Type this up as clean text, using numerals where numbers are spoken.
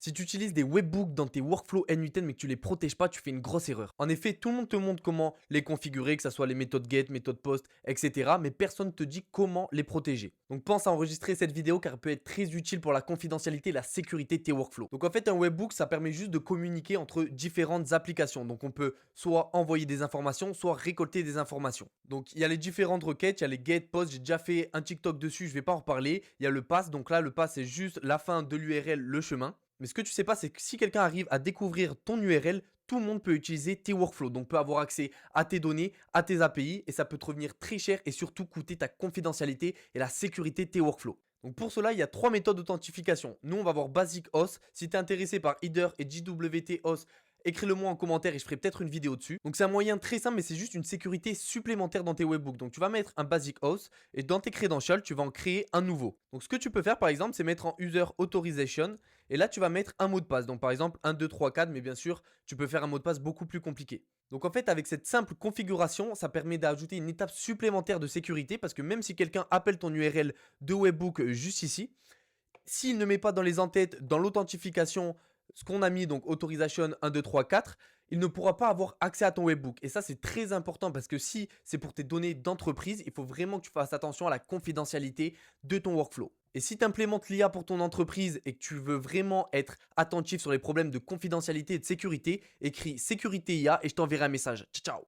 Si tu utilises des webhooks dans tes workflows N8N mais que tu les protèges pas, tu fais une grosse erreur. En effet, tout le monde te montre comment les configurer, que ce soit les méthodes get, méthodes post, etc. Mais personne ne te dit comment les protéger. Donc pense à enregistrer cette vidéo car elle peut être très utile pour la confidentialité et la sécurité de tes workflows. Donc en fait, un webhook, ça permet juste de communiquer entre différentes applications. Donc on peut soit envoyer des informations, soit récolter des informations. Donc il y a les différentes requêtes, il y a les get, post, j'ai déjà fait un TikTok dessus, je vais pas en reparler. Il y a le pass, donc là le pass c'est juste la fin de l'URL, le chemin. Mais ce que tu sais pas, c'est que si quelqu'un arrive à découvrir ton URL, tout le monde peut utiliser tes workflows. Donc peut avoir accès à tes données, à tes API et ça peut te revenir très cher et surtout coûter ta confidentialité et la sécurité de tes workflows. Donc pour cela, il y a trois méthodes d'authentification. Nous, on va voir Basic Auth. Si tu es intéressé par Header et JWT Auth, écris-le moi en commentaire et je ferai peut-être une vidéo dessus. Donc c'est un moyen très simple mais c'est juste une sécurité supplémentaire dans tes webhooks. Donc tu vas mettre un Basic Auth et dans tes credentials, tu vas en créer un nouveau. Donc ce que tu peux faire par exemple, c'est mettre en User Authorization et là tu vas mettre un mot de passe. Donc par exemple 1, 2, 3, 4, mais bien sûr, tu peux faire un mot de passe beaucoup plus compliqué. Donc en fait, avec cette simple configuration, ça permet d'ajouter une étape supplémentaire de sécurité parce que même si quelqu'un appelle ton URL de webhook juste ici, s'il ne met pas dans les entêtes, dans l'authentification, ce qu'on a mis, donc autorisation 1, 2, 3, 4, il ne pourra pas avoir accès à ton webbook. Et ça, c'est très important parce que si c'est pour tes données d'entreprise, il faut vraiment que tu fasses attention à la confidentialité de ton workflow. Et si tu implémentes l'IA pour ton entreprise et que tu veux vraiment être attentif sur les problèmes de confidentialité et de sécurité, écris sécurité IA et je t'enverrai un message. Ciao, ciao.